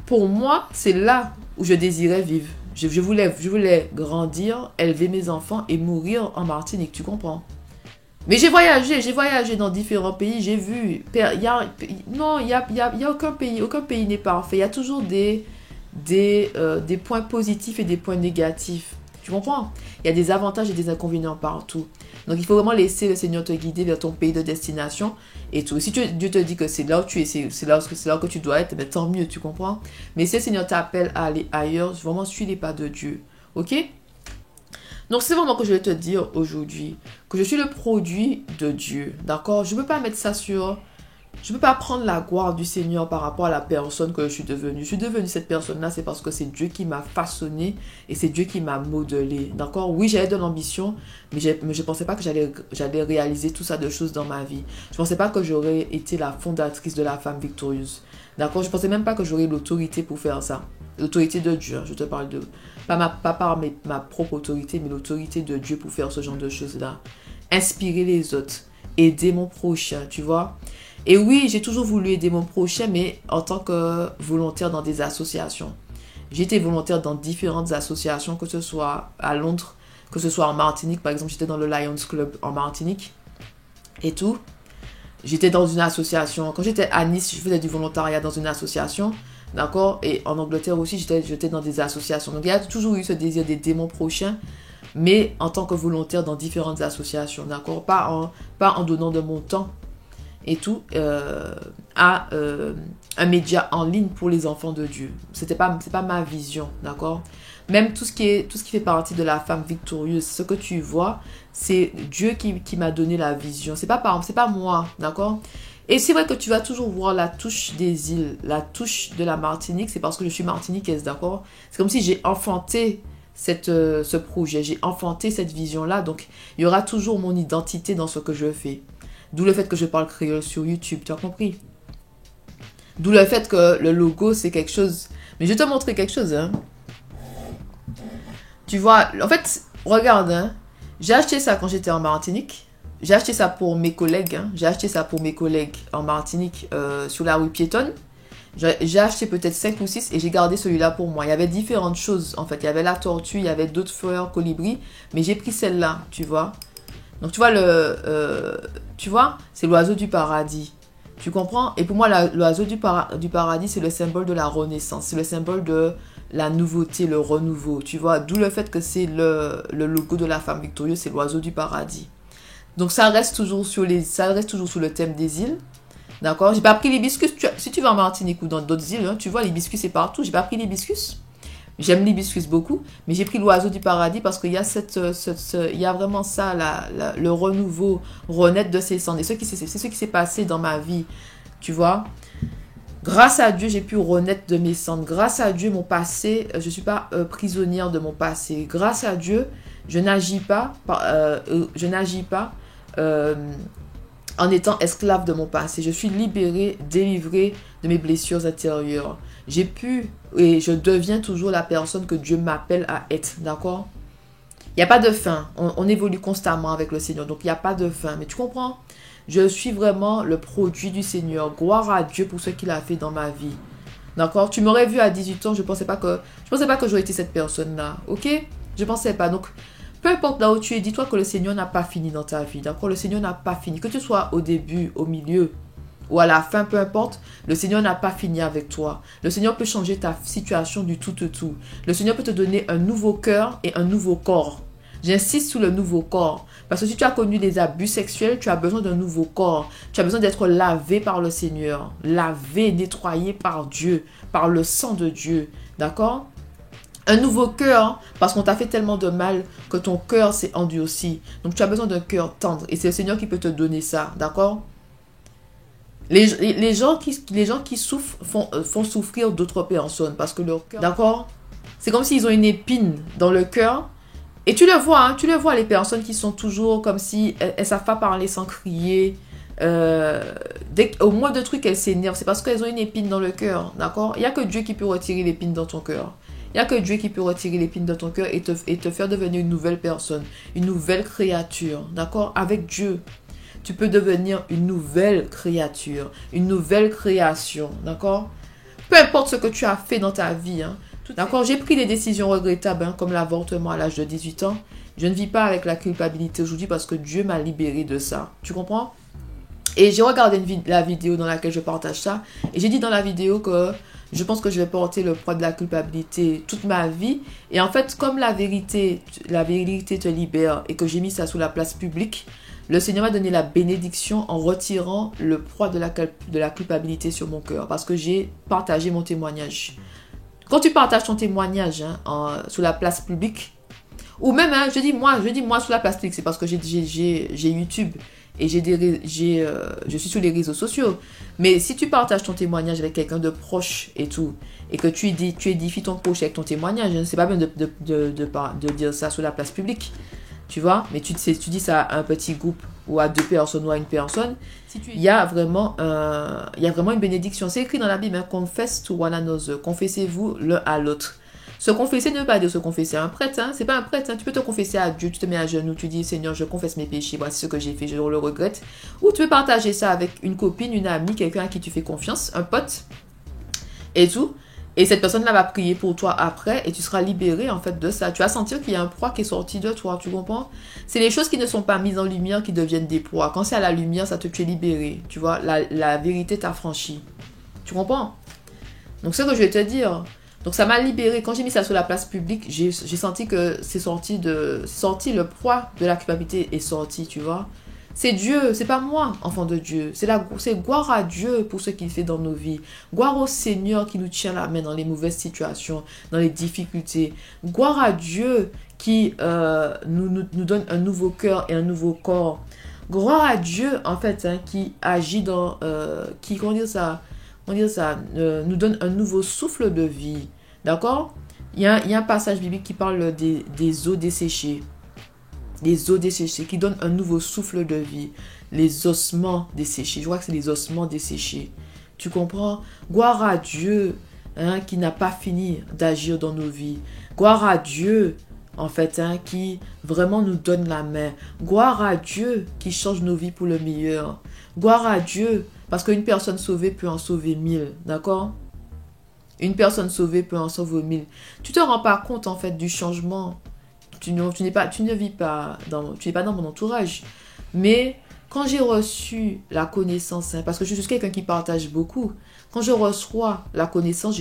pour moi, c'est là où je désirais vivre. Je voulais grandir, élever mes enfants et mourir en Martinique, tu comprends? Mais j'ai voyagé dans différents pays, j'ai vu. Non, il y a aucun pays n'est parfait. Il y a toujours des points positifs et des points négatifs. Tu comprends? Il y a des avantages et des inconvénients partout. Donc il faut vraiment laisser le Seigneur te guider vers ton pays de destination et tout. Si Dieu te dit que c'est là où tu es, c'est là que tu dois être, ben, tant mieux, tu comprends? Mais si le Seigneur t'appelle à aller ailleurs, vraiment suis les pas de Dieu. Ok? Donc c'est vraiment que je vais te dire aujourd'hui que je suis le produit de Dieu. D'accord? Je ne peux pas mettre ça sur... Je ne peux pas prendre la gloire du Seigneur par rapport à la personne que je suis devenue. Je suis devenue cette personne-là, c'est parce que c'est Dieu qui m'a façonné et c'est Dieu qui m'a modelé. D'accord? Oui, j'avais de l'ambition, mais je ne pensais pas que j'allais réaliser tout ça de choses dans ma vie. Je ne pensais pas que j'aurais été la fondatrice de la femme victorieuse. D'accord? Je ne pensais même pas que j'aurais l'autorité pour faire ça. L'autorité de Dieu, je te parle de... Pas par ma propre autorité, mais l'autorité de Dieu pour faire ce genre de choses-là. Inspirer les autres, aider mon prochain, tu vois? Et oui, j'ai toujours voulu aider mon prochain, mais en tant que volontaire dans des associations. J'ai été volontaire dans différentes associations, que ce soit à Londres, que ce soit en Martinique. Par exemple, j'étais dans le Lions Club en Martinique et tout. J'étais dans une association. Quand j'étais à Nice, je faisais du volontariat dans une association. D'accord? Et en Angleterre aussi, j'étais dans des associations. Donc, il y a toujours eu ce désir d'aider mon prochain, mais en tant que volontaire dans différentes associations. D'accord? Pas en donnant de mon temps et tout à un média en ligne pour les enfants de Dieu. C'est pas ma vision, d'accord? Même tout ce qui fait partie de la femme victorieuse, ce que tu vois, c'est Dieu qui m'a donné la vision. C'est pas moi, d'accord? Et c'est vrai que tu vas toujours voir la touche des îles, la touche de la Martinique, c'est parce que je suis martiniquaise, d'accord? C'est comme si j'ai enfanté ce projet, j'ai enfanté cette vision-là, donc il y aura toujours mon identité dans ce que je fais. D'où le fait que je parle créole sur YouTube, tu as compris? D'où le fait que le logo, c'est quelque chose... Mais je vais te montrer quelque chose, hein. Tu vois, en fait, regarde, hein. J'ai acheté ça quand j'étais en Martinique. J'ai acheté ça pour mes collègues, hein. J'ai acheté ça pour mes collègues en Martinique, sur la rue piétonne. J'ai acheté peut-être 5 ou 6 et j'ai gardé celui-là pour moi. Il y avait différentes choses, en fait. Il y avait la tortue, il y avait d'autres fleurs, colibris. Mais j'ai pris celle-là, tu vois. Donc, tu vois, c'est l'oiseau du paradis. Tu comprends? Et pour moi, l'oiseau du paradis, c'est le symbole de la renaissance. C'est le symbole de la nouveauté, le renouveau. Tu vois? D'où le fait que c'est le logo de la femme victorieuse, c'est l'oiseau du paradis. Donc, ça reste toujours sous le thème des îles. D'accord? J'ai pas pris l'hibiscus. Si tu vas en Martinique ou dans d'autres îles, hein, tu vois, l'hibiscus, c'est partout. J'ai pas pris l'hibiscus. J'aime l'hibiscus beaucoup, mais j'ai pris l'oiseau du paradis parce qu'il y a il y a vraiment ça, le renouveau, renaître de ses cendres. Et c'est ce qui s'est passé dans ma vie, tu vois. Grâce à Dieu, j'ai pu renaître de mes cendres. Grâce à Dieu, mon passé, je ne suis pas prisonnière de mon passé. Grâce à Dieu, je n'agis pas en étant esclave de mon passé. Je suis libérée, délivrée de mes blessures intérieures. J'ai pu et je deviens toujours la personne que Dieu m'appelle à être, d'accord? Il n'y a pas de fin. On évolue constamment avec le Seigneur, donc il n'y a pas de fin. Mais tu comprends? Je suis vraiment le produit du Seigneur. Gloire à Dieu pour ce qu'il a fait dans ma vie. D'accord? Tu m'aurais vu à 18 ans, je pensais pas que j'aurais été cette personne-là. Ok? Je pensais pas. Donc, peu importe là où tu es, dis-toi que le Seigneur n'a pas fini dans ta vie. D'accord? Le Seigneur n'a pas fini. Que tu sois au début, au milieu ou à la fin, peu importe, le Seigneur n'a pas fini avec toi. Le Seigneur peut changer ta situation du tout au tout. Le Seigneur peut te donner un nouveau cœur et un nouveau corps. J'insiste sur le nouveau corps. Parce que si tu as connu des abus sexuels, tu as besoin d'un nouveau corps. Tu as besoin d'être lavé par le Seigneur. Lavé, nettoyé par Dieu, par le sang de Dieu. D'accord? Un nouveau cœur, parce qu'on t'a fait tellement de mal que ton cœur s'est endurci. Donc tu as besoin d'un cœur tendre. Et c'est le Seigneur qui peut te donner ça. D'accord? Les gens qui souffrent font souffrir d'autres personnes parce que leur cœur, d'accord? C'est comme s'ils ont une épine dans le cœur. Et tu le vois, hein, les personnes qui sont toujours comme si elles savent pas parler sans crier. Au moins de trucs, elles s'énervent. C'est parce qu'elles ont une épine dans le cœur, d'accord? Il n'y a que Dieu qui peut retirer l'épine dans ton cœur. Il n'y a que Dieu qui peut retirer l'épine de ton cœur et te faire devenir une nouvelle personne, une nouvelle créature, d'accord? Avec Dieu. tu peux devenir une nouvelle créature, une nouvelle création, d'accord? Peu importe ce que tu as fait dans ta vie, hein, d'accord? J'ai pris des décisions regrettables, hein, comme l'avortement à l'âge de 18 ans. Je ne vis pas avec la culpabilité aujourd'hui parce que Dieu m'a libéré de ça. Tu comprends? Et j'ai regardé la vidéo dans laquelle je partage ça. Et j'ai dit dans la vidéo que je pense que je vais porter le poids de la culpabilité toute ma vie. Et en fait, comme la vérité te libère et que j'ai mis ça sous la place publique, le Seigneur m'a donné la bénédiction en retirant le poids de la culpabilité sur mon cœur. Parce que j'ai partagé mon témoignage. Quand tu partages ton témoignage, hein, sous la place publique, ou même, hein, je dis moi sous la place publique, c'est parce que j'ai YouTube. Et je suis sur les réseaux sociaux. Mais si tu partages ton témoignage avec quelqu'un de proche et tout, et que tu édifies ton proche avec ton témoignage, c'est pas bien de dire ça sur la place publique. Tu vois? Mais tu dis ça à un petit groupe ou à 2 personnes ou à une personne. Il y a vraiment une bénédiction. C'est écrit dans la Bible, hein, confess to one another. Confessez-vous l'un à l'autre. Se confesser ne veut pas dire se confesser à un prêtre, hein. C'est pas un prêtre, hein. Tu peux te confesser à Dieu, tu te mets à genoux, tu dis Seigneur, je confesse mes péchés, voici ce que j'ai fait, je le regrette. Ou tu peux partager ça avec une copine, une amie, quelqu'un à qui tu fais confiance, un pote, et tout. Et cette personne-là va prier pour toi après et tu seras libéré en fait de ça. Tu vas sentir qu'il y a un poids qui est sorti de toi, tu comprends? C'est les choses qui ne sont pas mises en lumière qui deviennent des poids. Quand c'est à la lumière, tu es libéré, tu vois? La vérité t'a franchi. Tu comprends? Donc c'est ce que je vais te dire. Donc ça m'a libéré. Quand j'ai mis ça sur la place publique, j'ai senti que c'est sorti, le poids de la culpabilité est sorti, tu vois. C'est Dieu, c'est pas moi, enfant de Dieu. C'est gloire à Dieu pour ce qu'il fait dans nos vies. Gloire au Seigneur qui nous tient la main dans les mauvaises situations, dans les difficultés. Gloire à Dieu qui nous donne un nouveau cœur et un nouveau corps. Gloire à Dieu, en fait, hein, qui agit dans... nous donne un nouveau souffle de vie. D'accord? Il y a un passage biblique qui parle des eaux desséchées. Les eaux desséchées, qui donnent un nouveau souffle de vie. Les ossements desséchés. Je crois que c'est les ossements desséchés. Tu comprends? Gloire à Dieu, hein, qui n'a pas fini d'agir dans nos vies. Gloire à Dieu, en fait, hein, qui vraiment nous donne la main. Gloire à Dieu qui change nos vies pour le meilleur. Gloire à Dieu, parce qu'une personne sauvée peut en sauver 1000, d'accord? Une personne sauvée peut en sauver 1000. Tu te rends pas compte, en fait, du changement. Tu n'es pas dans mon entourage. Mais quand j'ai reçu la connaissance, hein, parce que je suis quelqu'un qui partage beaucoup, quand je reçois la connaissance,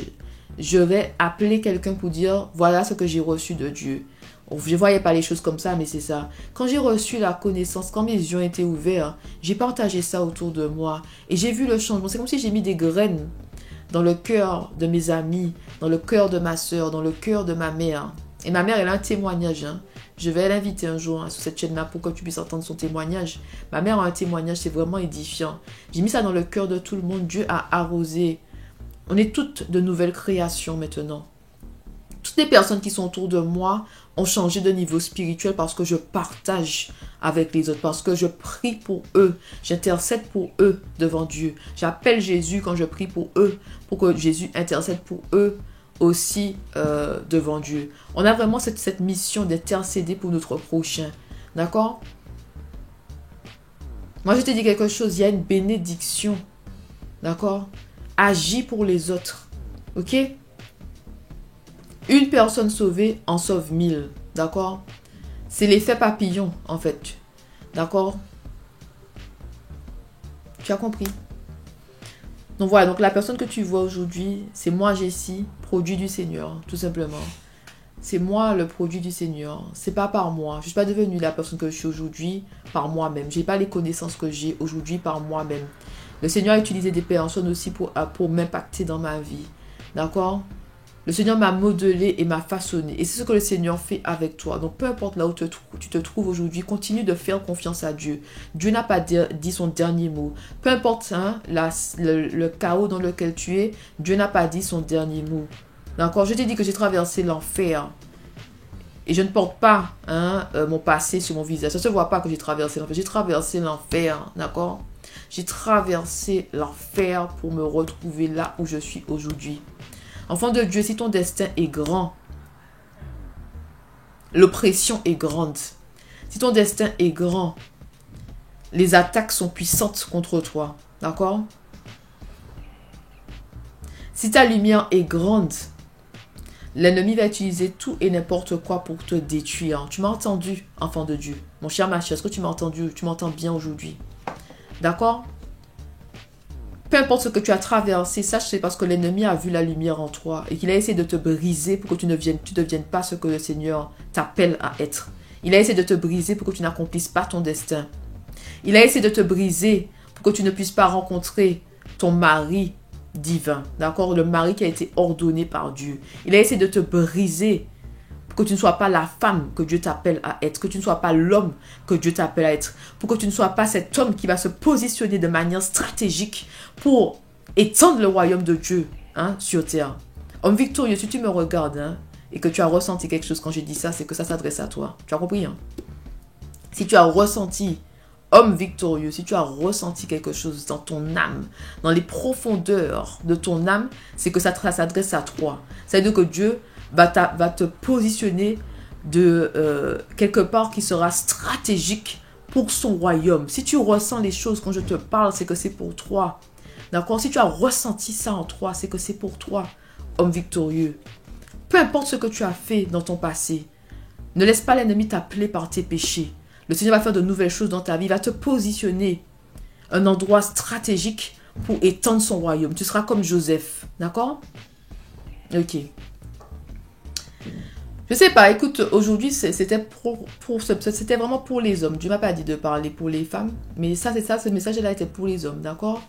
je vais appeler quelqu'un pour dire, voilà ce que j'ai reçu de Dieu. Je ne voyais pas les choses comme ça, mais c'est ça. Quand j'ai reçu la connaissance, quand mes yeux ont été ouverts, j'ai partagé ça autour de moi. Et j'ai vu le changement. C'est comme si j'ai mis des graines dans le cœur de mes amis, dans le cœur de ma soeur, dans le cœur de ma mère. Et ma mère, elle a un témoignage. Hein. Je vais l'inviter un jour, hein, sur cette chaîne-là pour que tu puisses entendre son témoignage. Ma mère a un témoignage, c'est vraiment édifiant. J'ai mis ça dans le cœur de tout le monde. Dieu a arrosé. On est toutes de nouvelles créations maintenant. Toutes les personnes qui sont autour de moi ont changé de niveau spirituel parce que je partage avec les autres, parce que je prie pour eux, j'intercède pour eux devant Dieu. J'appelle Jésus quand je prie pour eux, pour que Jésus intercède pour eux aussi devant Dieu. On a vraiment cette mission d'intercéder pour notre prochain. D'accord? Moi, je te dis quelque chose, il y a une bénédiction. D'accord? Agis pour les autres. Ok? Une personne sauvée en sauve 1000. D'accord? C'est l'effet papillon, en fait. D'accord? Tu as compris? Donc voilà, donc la personne que tu vois aujourd'hui, c'est moi, Jessie, produit du Seigneur, tout simplement. C'est moi le produit du Seigneur. C'est pas par moi. Je suis pas devenue la personne que je suis aujourd'hui par moi-même. J'ai pas les connaissances que j'ai aujourd'hui par moi-même. Le Seigneur a utilisé des personnes aussi pour m'impacter dans ma vie. D'accord? Le Seigneur m'a modelé et m'a façonné. Et c'est ce que le Seigneur fait avec toi. Donc, peu importe là où tu te trouves aujourd'hui, continue de faire confiance à Dieu. Dieu n'a pas dit son dernier mot. Peu importe hein, le chaos dans lequel tu es, Dieu n'a pas dit son dernier mot. D'accord? Je t'ai dit que j'ai traversé l'enfer. Et je ne porte pas mon passé sur mon visage. Ça ne se voit pas que j'ai traversé l'enfer. J'ai traversé l'enfer. D'accord? J'ai traversé l'enfer pour me retrouver là où je suis aujourd'hui. Enfant de Dieu, si ton destin est grand, l'oppression est grande. Si ton destin est grand, les attaques sont puissantes contre toi. D'accord? Si ta lumière est grande, l'ennemi va utiliser tout et n'importe quoi pour te détruire. Tu m'as entendu, enfant de Dieu? Mon cher, ma chère, est-ce que tu m'as entendu? Tu m'entends bien aujourd'hui? D'accord? Peu importe ce que tu as traversé, sache que c'est parce que l'ennemi a vu la lumière en toi et qu'il a essayé de te briser pour que tu ne deviennes pas ce que le Seigneur t'appelle à être. Il a essayé de te briser pour que tu n'accomplisses pas ton destin. Il a essayé de te briser pour que tu ne puisses pas rencontrer ton mari divin. D'accord? Le mari qui a été ordonné par Dieu. Il a essayé de te briser pour que tu ne sois pas la femme que Dieu t'appelle à être, que tu ne sois pas l'homme que Dieu t'appelle à être, pour que tu ne sois pas cet homme qui va se positionner de manière stratégique pour étendre le royaume de Dieu sur terre. Homme victorieux, si tu me regardes et que tu as ressenti quelque chose quand j'ai dit ça, c'est que ça s'adresse à toi. Tu as compris? Si tu as ressenti, homme victorieux, si tu as ressenti quelque chose dans ton âme, dans les profondeurs de ton âme, c'est que ça s'adresse à toi. C'est-à-dire que Dieu va te positionner de quelque part qui sera stratégique pour son royaume. Si tu ressens les choses quand je te parle, c'est que c'est pour toi. D'accord? Si tu as ressenti ça en toi, c'est que c'est pour toi, homme victorieux. Peu importe ce que tu as fait dans ton passé, ne laisse pas l'ennemi t'appeler par tes péchés. Le Seigneur va faire de nouvelles choses dans ta vie. Il va te positionner un endroit stratégique pour étendre son royaume. Tu seras comme Joseph. D'accord? Ok. Je sais pas, écoute, aujourd'hui, c'était vraiment pour les hommes. Dieu m'a pas dit de parler pour les femmes, mais ça, ce message-là était pour les hommes, d'accord?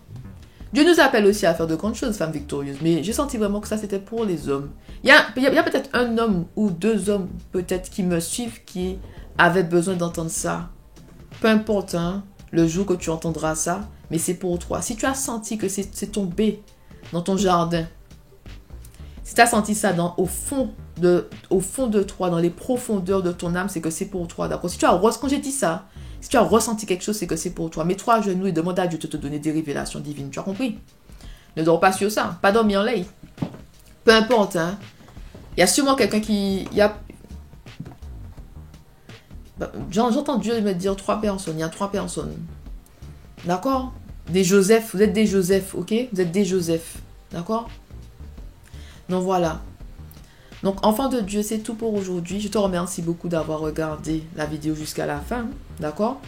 Dieu nous appelle aussi à faire de grandes choses, femmes victorieuses, mais j'ai senti vraiment que ça, c'était pour les hommes. Il y a peut-être un homme ou deux hommes, peut-être, qui me suivent, qui avaient besoin d'entendre ça. Peu importe, le jour que tu entendras ça, mais c'est pour toi. Si tu as senti que c'est tombé dans ton jardin, si tu as senti ça au fond de toi, dans les profondeurs de ton âme, c'est que c'est pour toi, d'accord? Quand j'ai dit ça, si tu as ressenti quelque chose, c'est que c'est pour toi. Mets-toi à genoux et demande à Dieu de te donner des révélations divines. Tu as compris? Ne dors pas sur ça. Pas dormir en l'air. Peu importe, Il y a sûrement quelqu'un qui... J'entends Dieu me dire 3 personnes. Il y a 3 personnes. D'accord? Des Joseph. Vous êtes des Joseph, ok? Vous êtes des Joseph. D'accord? Donc voilà. Donc, enfant de Dieu, c'est tout pour aujourd'hui. Je te remercie beaucoup d'avoir regardé la vidéo jusqu'à la fin. D'accord?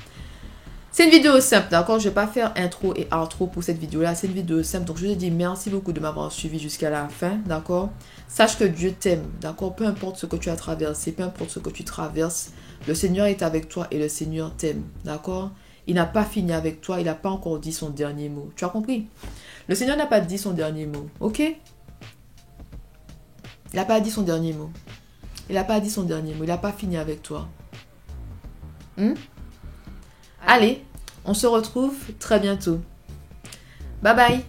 C'est une vidéo simple, d'accord? Je ne vais pas faire intro et outro pour cette vidéo-là. C'est une vidéo simple. Donc, je te dis merci beaucoup de m'avoir suivi jusqu'à la fin. D'accord? Sache que Dieu t'aime. D'accord? Peu importe ce que tu as traversé, peu importe ce que tu traverses, le Seigneur est avec toi et le Seigneur t'aime. D'accord? Il n'a pas fini avec toi. Il n'a pas encore dit son dernier mot. Tu as compris? Le Seigneur n'a pas dit son dernier mot. Ok? Il n'a pas dit son dernier mot. Il n'a pas dit son dernier mot. Il n'a pas fini avec toi. Allez, on se retrouve très bientôt. Bye bye.